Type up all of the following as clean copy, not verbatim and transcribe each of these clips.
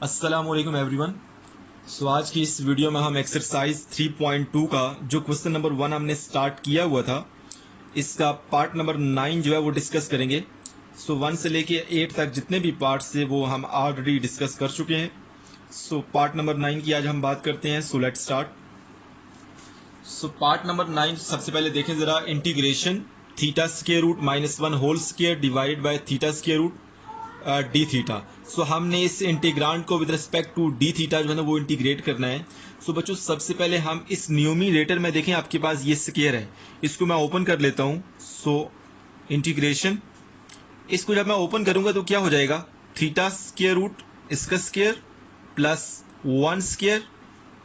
अस्सलामुअलैकुम एवरीवन। सो आज की इस वीडियो में हम एक्सरसाइज 3.2 का जो क्वेश्चन नंबर 1 हमने स्टार्ट किया हुआ था, इसका पार्ट नंबर 9 जो है वो डिस्कस करेंगे। सो 1 से लेके 8 तक जितने भी पार्ट्स थे वो हम ऑलरेडी डिस्कस कर चुके हैं। सो पार्ट नंबर 9 की आज हम बात करते हैं। So let's start. So part number 9 सबसे पहले देखें ज़रा, integration theta square root -1 whole square divided by theta square root d theta. So हमने इस इंटीग्रांड को with respect to d theta जो है ना वो इंटीग्रेट करना है। सो बच्चों सबसे पहले हम इस न्यूमिनेटर में देखें, आपके पास ये स्क्वायर है, इसको मैं ओपन कर लेता हूँ। सो इंटीग्रेशन, इसको जब मैं ओपन करूंगा तो क्या हो जाएगा, थीटा स्क्वायर रूट इसका स्क्वायर प्लस 1 स्क्वायर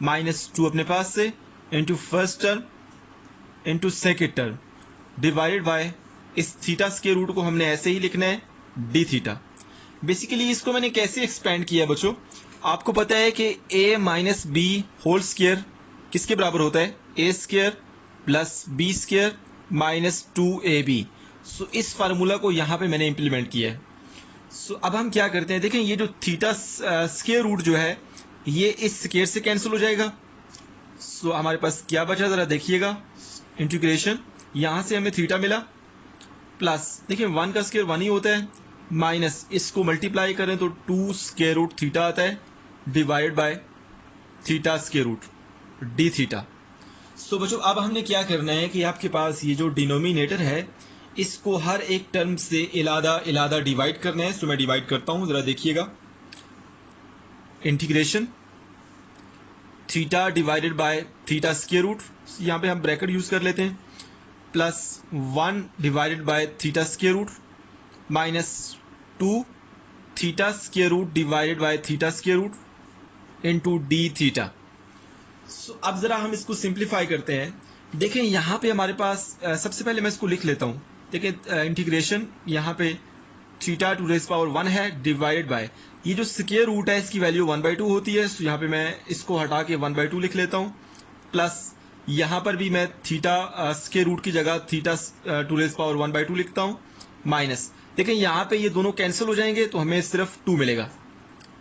-2 अपने पास से into first term into second term divided by इस थीटा स्क्वायर रूट को हमने ऐसे ही लिखना है डी थीटा। बेसिकली इसको मैंने कैसे एक्सपेंड किया है बच्चों, आपको पता है कि a minus b whole square किसके बराबर होता है, a square plus b square -2ab। So इस फार्मूला को यहाँ पे मैंने इंप्लीमेंट किया है। सो अब हम क्या करते हैं, देखें ये जो थीटा स्क्वायर रूट जो है ये इस स्क्वायर से कैंसिल हो जाएगा। सो हमारे पास क्या बचा जरा देखिएगा, इंटीग्रेशन यहाँ से हमें थीटा मिला प्लस देखिए 1 का स्क्वायर 1 ही होता है, माइनस इसको मल्टीप्लाई करें तो 2 स्क्वायर रूट थीटा आता है divide by theta square root d theta. So बच्चों अब हमने क्या करना है कि आपके पास ये जो डिनोमिनेटर है इसको हर एक टर्म से इलादा डिवाइड करना है। सो मैं डिवाइड करता हूं, जरा देखिएगा, integration theta divided by theta square root, यहां पे हम ब्रैकेट यूज कर लेते हैं, plus 1 divided by theta square root -2 theta square root divided by theta square root into d theta. So अब जरा हम इसको सिंप्लीफाई करते हैं। देखें यहाँ पे हमारे पास सबसे पहले मैं इसको लिख लेता हूँ। देखें इंटीग्रेशन यहाँ पे थीटा टू रेज पावर 1 है डिवाइडेड बाय ये जो स्क्वायर रूट है इसकी वैल्यू 1/2 होती है। सो यहाँ पे मैं इसको हटा के 1/2 लिख लेता हूँ, प्लस यहाँ पर भी मैं थीटा स्क्वायर रूट की जगह थीटा टू रेज पावर 1/2 लिखता हूँ, माइनस देखें यहाँ पे ये दोनों कैंसिल हो जाएंगे तो हमें सिर्फ 2 मिलेगा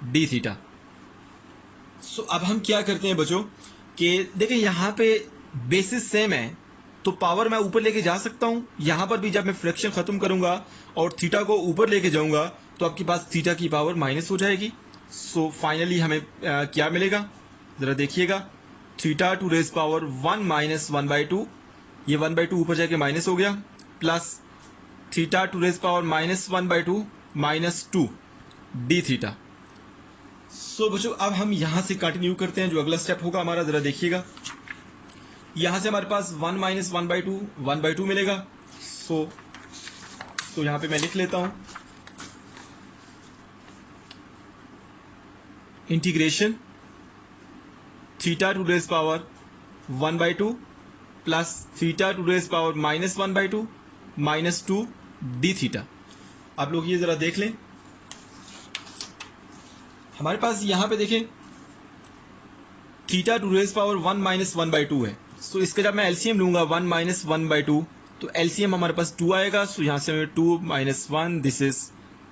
डी थीटा। सो अब हम क्या करते हैं बच्चों कि देखें यहाँ पे बेसिस सेम है तो पावर मैं ऊपर लेके जा सकता हूँ। यहाँ पर भी जब मैं फ्रैक्शन खत्म करूंगा और थीटा को ऊपर लेके जाऊंगा तो आपके पास थीटा की पावर माइनस हो जाएगी। सो फाइनली हमें क्या मिलेगा जरा देखिएगा, theta to raise power 1 minus 1/2, ये 1/2 ऊपर जाके माइनस हो गया, plus theta to raise power -1/2 -2 d theta. So बच्चों अब हम यहां से कंटिन्यू करते हैं, जो अगला स्टेप होगा हमारा जरा देखिएगा, यहां से हमारे पास 1 माइनस 1/2 1/2 मिलेगा। सो यहां पे मैं लिख लेता हूं, integration theta to raise power 1/2 plus theta to raise power -1/2 -2 d theta. आप लोग ये जरा देख लें, हमारे पास यहां पे देखें theta to raise power 1 minus 1/2 है। सो इसका जब मैं एलसीएम लूंगा 1 माइनस 1/2 तो एलसीएम हमारे पास 2 आएगा। सो यहां से हमें 2 माइनस 1 दिस इज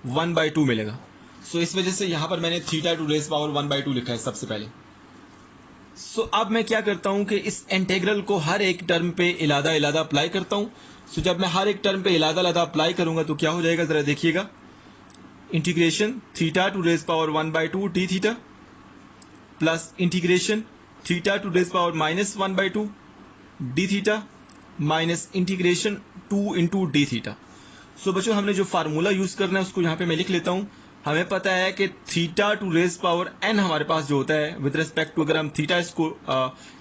1/2 मिलेगा। सो इस वजह से यहां पर मैंने थीटा टू रेज पावर 1/2 लिखा है सबसे पहले। सो अब मैं क्या करता हूं कि इस इंटीग्रल को हर एक टर्म पे इलादा अप्लाई करता हूं। सो जब मैं हर एक टर्म पे इलादा अप्लाई करूंगा तो क्या हो जाएगा जरा देखिएगा, integration theta to raise power 1/2 d theta plus integration theta to raise power -1/2 d theta minus integration 2 into d theta. So बच्चों हमने जो फार्मूला यूज करना है उसको यहाँ पे मैं लिख लेता हूँ। हमें पता है कि theta to raise power n हमारे पास जो होता है विद रिस्पेक्ट टू, अगर हम थीटा इसको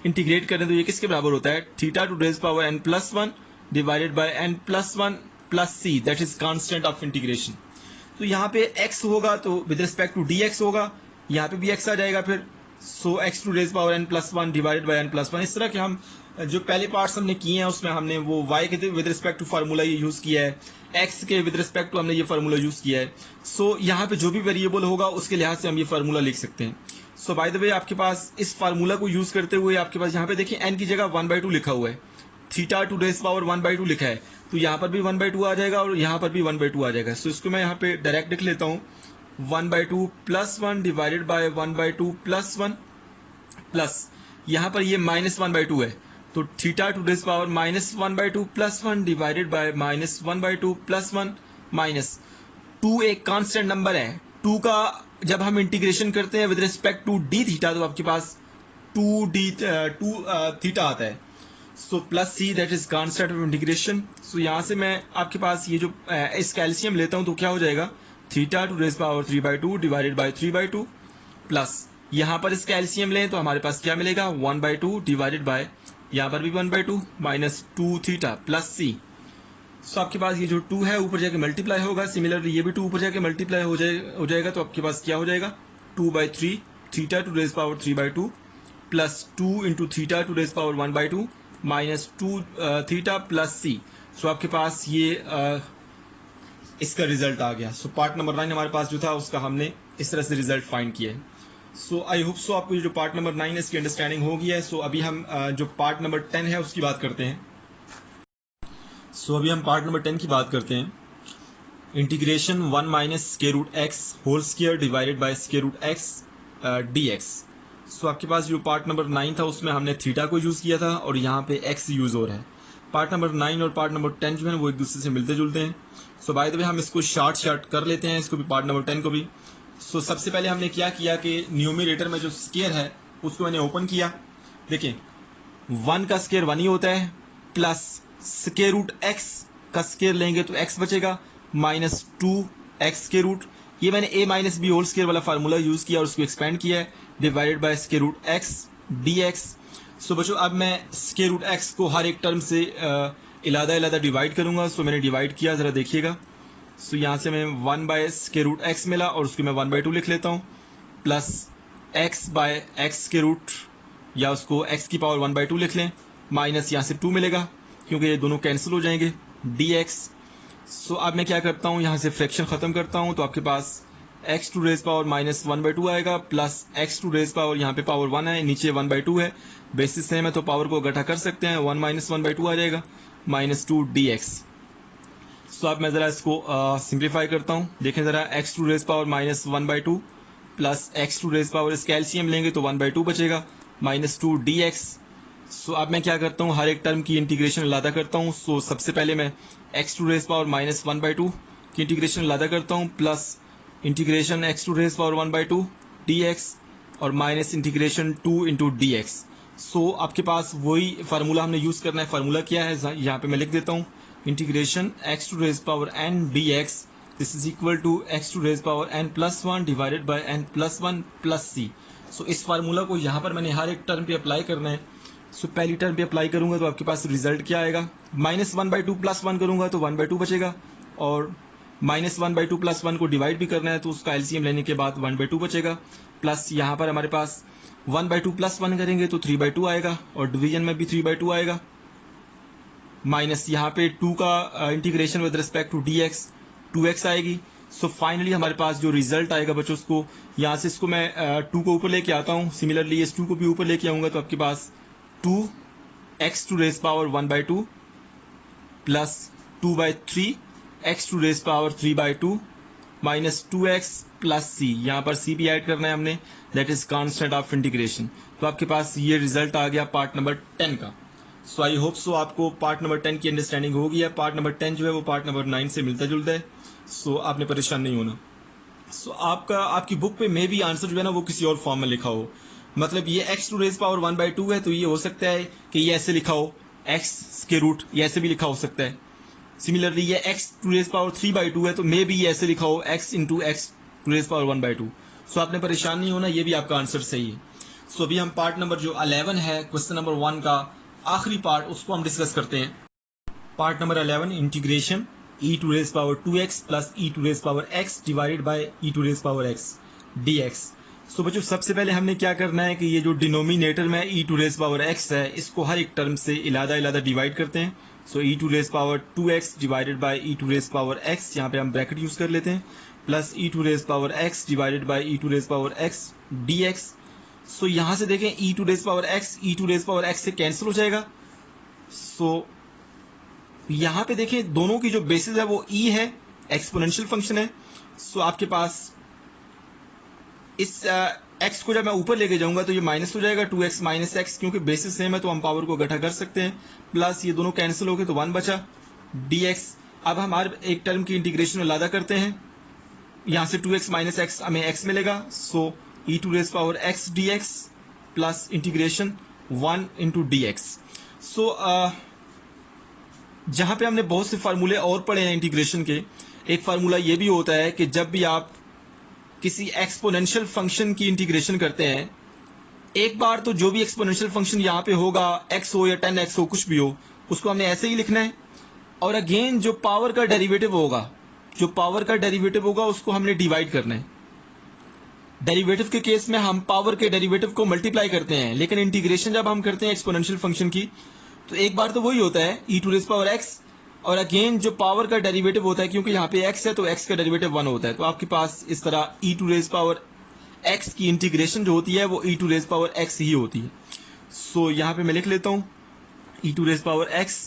इंटीग्रेट करें तो ये किसके बराबर होता है, theta to raise power n+1 divided by n+1 plus c, that is constant of integration. तो यहाँ पे x होगा तो विद रिस्पेक्ट टू dx होगा, यहाँ पे भी x आ जाएगा फिर। So x to raise power n+1 divided by n+1। इस तरह के हम जो पहले पार्ट्स हमने किए हैं उसमें हमने वो y के विद रिस्पेक्ट टू फार्मूला ये यूज किया है, x के विद रिस्पेक्ट टू हमने ये फार्मूला यूज किया है। सो यहाँ पे जो भी वेरिएबल होगा उसके लिहाज से हम ये फार्मूला लिख सकते हैं। सो बाय द वे आपके पास इस फार्मूला को यूज करते हुए आपके पास यहाँ पे देखिए n की जगह 1/2 लिखा हुआ है, थीटा टू रेज पावर 1/2 लिखा है, तो यहाँ पर भी 1/2 आ जाएगा और यहाँ पर भी 1/2 आ जाएगा। सो इसको मैं यहाँ पे डायरेक्ट लिख लेता हूँ, 1/2 plus 1 divided by 1/2 plus 1 plus यहाँ पर ये -1/2 है, तो theta to raise power -1/2 plus 1 divided by -1/2 plus 1 minus 2 एक कांस्टेंट नंबर है। 2 का जब हम इंटीग्रेशन करते हैं with respect to d theta तो आपके पास 2 थीटा आता है। So plus C that is constant of integration. So यहाँ से मैं आपके पास ये जो इस कैल्शियम लेता हूँ तो क्या हो जाएगा, theta to raise power 3/2 divided by 3/2 plus यहाँ पर इस कैल्शियम लें तो हमारे पास क्या मिलेगा, 1/2 डिवाइडेड बाय यहाँ पर भी 1/2 minus 2 theta plus C. So आपके पास ये जो 2 है ऊपर जाके मल्टीप्लाई होगा, सिमिलरली ये भी 2 ऊपर जाके मल्टीप्लाई हो जाएगा तो आपके पास क्या हो जाएगा, 2/3 theta to raise power 3/2 plus 2 into theta to raise power 1/2 minus 2 theta plus C. So आपके पास ये इसका रिजल्ट आ गया। सो पार्ट नंबर 9 हमारे पास जो था उसका हमने इस तरह से रिजल्ट फाइंड किया है। सो आई होप सो आपको जो पार्ट नंबर 9 है इसकी अंडरस्टैंडिंग हो गई है। सो अभी हम जो पार्ट नंबर 10 है उसकी बात करते हैं। सो अभी हम पार्ट नंबर 10 की बात करते हैं। Integration 1 minus square root x whole square divided by square root x d x. So आपके पास जो पार्ट नंबर 9 था उसमें हमने थीटा को यूज़ किया था और यहाँ पे एक्स यूज़ हो रहा है। पार्ट नंबर 9 और पार्ट नंबर 10 जो है वो एक दूसरे से मिलते जुलते हैं। सो बाय द वे हम इसको शार्ट कर लेते हैं, इसको भी पार्ट नंबर 10 को भी। सो सबसे पहले हमने क्या किया कि न्यूमरेटर में जो स्क्वायर है उसको मैंने ओपन किया। देखिए 1 का स्क्वायर 1 ही होता है, प्लस स्क्वायर रूट एक्स का स्क्वायर लेंगे तो एक्स बचेगा, माइनस 2 एक्स स्क्वायर रूट, ये मैंने a minus b whole square वाला फार्मूला यूज किया और उसको एक्सपेंड किया है, divided by square root x d x. So बच्चों अब मैं स्क्वायर रूट एक्स को हर एक टर्म से इलादा डिवाइड करूंगा। सो मैंने डिवाइड किया, जरा देखिएगा। सो यहाँ से मैं 1 बाय स्क्वायर रूट एक्स मिला और उसको मैं 1/2 लिख लेता हूँ, plus x by x square root या उसको एक्स की पावर 1/2 लिख लें, माइनस यहाँ से 2 मिलेगा क्योंकि ये दोनों कैंसिल हो जाएंगे, डी एक्स। सो अब मैं क्या करता हूँ, यहाँ से फ्रैक्शन खत्म करता हूँ तो आपके पास एक्स टू रेज पावर -1/2 आएगा, plus x to raise power यहाँ पे पावर 1 है, नीचे 1/2 है, बेसिस सेम है तो पावर को इकट्ठा कर सकते हैं, 1 - 1/2 आ जाएगा, -2 डी एक्स। सो अब मैं ज़रा इसको सिंप्लीफाई करता हूँ। देखें ज़रा, x to raise power -1/2 plus x to raise power इस कैल्शियम लेंगे तो 1/2 बचेगा, -2 डी एक्स। सो अब मैं क्या करता हूँ, हर एक टर्म की इंटीग्रेशन अलादा करता हूँ। सो सबसे पहले मैं एक्स टू रेज पावर -1/2 की इंटीग्रेशन अलादा करता हूँ, plus integration x to raise power 1/2 d x और minus integration 2 into d x. So आपके पास वही फार्मूला हमने यूज़ करना है। फार्मूला क्या है, यहाँ पे मैं लिख देता हूँ, integration x to raise power n d x this is equal to x to raise power n+1 divided by n+1 plus C. So इस फार्मूला को यहाँ पर मैंने हर एक टर्म पे अप्लाई करना है। सो पहली टर्म पे अप्लाई करूंगा तो आपके पास रिजल्ट क्या आएगा, -1/2 प्लस 1 करूंगा तो 1/2 बचेगा, और -1/2 प्लस 1 को डिवाइड भी करना है तो उसका एलसीएम लेने के बाद 1/2 बचेगा, प्लस यहाँ पर हमारे पास 1/2 प्लस 1 करेंगे तो 3/2 आएगा और डिवीजन में भी 3/2 आएगा, माइनस यहाँ पे 2 का integration with respect to d x 2x आएगी। सो फाइनली हमारे पास जो रिजल्ट आएगा बच्चों, उसको यहाँ से इसको मैं 2 को ऊपर लेके आता हूँ, सिमिलरली इस 2 को भी ऊपर लेके आऊँगा तो आपके पास 2x to raise power 1/2 plus 2/3 x to raise power 3/2 minus 2x plus c, यहाँ पर c भी ऐड करना है हमने, that is constant of integration. तो आपके पास ये रिजल्ट आ गया पार्ट नंबर 10 का। सो आई होप सो आपको पार्ट नंबर 10 की अंडरस्टैंडिंग हो गई है। पार्ट नंबर 10 जो है वो पार्ट नंबर 9 से मिलता जुलता है। सो आपने परेशान नहीं होना। सो आपकी बुक पे मे भी आंसर जो है ना वो किसी और फॉर्म में लिखा हो, मतलब ये एक्स टू रेज पावर 1/2 है तो ये हो सकता है कि ये ऐसे लिखा हो, एक्स के रूट, ये ऐसे भी लिखा हो सकता है। सिमिलरली ये एक्स टू रेज पावर 3/2 है तो मे भी ये ऐसे लिखा हो, x into x to raise power 1/2। So आपने परेशान नहीं होना, ये भी आपका आंसर सही है। सो अभी हम पार्ट नंबर जो 11 है, क्वेश्चन नंबर 1 का आखिरी पार्ट, उसको हम डिस्कस करते हैं। Part number 11, integration e to raise power 2x plus e to raise power x divided by e to raise power x dx। So बच्चों सबसे पहले हमने क्या करना है कि ये जो डिनोमिनेटर में e to raise power x है इसको हर एक टर्म से इलादा डिवाइड करते हैं। So e to raise power 2x divided by e to raise power x, यहाँ पे हम ब्रैकेट यूज कर लेते हैं, plus e to raise power x divided by e to raise power x dx। So यहाँ से देखें e to raise power x e to raise power x से कैंसिल हो जाएगा। सो यहाँ पे देखें दोनों की जो बेसिस है वो e है, एक्सपोनेंशियल फंक्शन है। सो आपके पास इस x को जब मैं ऊपर लेके जाऊंगा तो ये माइनस हो जाएगा 2x माइनस एक्स, क्योंकि बेसिस सेम है तो हम पावर को इकट्ठा कर सकते हैं, प्लस ये दोनों कैंसिल हो गए तो 1 बचा dx। अब हम हर एक टर्म की इंटीग्रेशन अलादा करते हैं, यहाँ से 2x माइनस एक्स हमें x मिलेगा, so e to raise power x dx plus integration 1 into dx। So जहां पे हमने बहुत से फार्मूले और पढ़े हैं इंटीग्रेशन के, एक फार्मूला ये भी होता है कि जब भी आप किसी एक्सपोनेंशियल फंक्शन की इंटीग्रेशन करते हैं, एक बार तो जो भी एक्सपोनेंशियल फंक्शन यहाँ पे होगा, x हो या 10x हो, कुछ भी हो, उसको हमने ऐसे ही लिखना है, और अगेन जो पावर का डेरिवेटिव होगा उसको हमने डिवाइड करना है। डेरिवेटिव के केस में हम पावर के डेरिवेटिव को मल्टीप्लाई करते हैं, लेकिन इंटीग्रेशन जब हम करते हैं एक्सपोनेंशियल फंक्शन की, तो एक बार तो वही होता है e to raise power x, और अगेन जो पावर का डेरिवेटिव होता है, क्योंकि यहाँ पे x है तो x का डेरिवेटिव 1 होता है, तो आपके पास इस तरह e to raise power x की इंटीग्रेशन जो होती है वो e to raise power x ही होती है। सो यहाँ पे मैं लिख लेता हूँ e to raise power x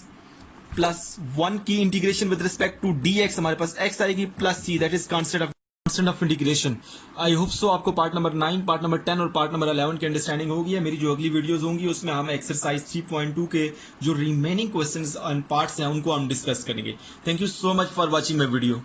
plus 1 की integration with respect to dx, हमारे पास x आएगी, plus c, that is constant of integration. I hope so आपको पार्ट नंबर 9, पार्ट नंबर 10 और पार्ट नंबर 11 की अंडरस्टैंडिंग होगी है। मेरी जो अगली वीडियोस होंगी उसमें हम एक्सरसाइज 3.2 के जो रिमेनिंग क्वेश्चंस एंड पार्ट्स हैं उनको हम डिस्कस करेंगे। Thank you so much for watching my video.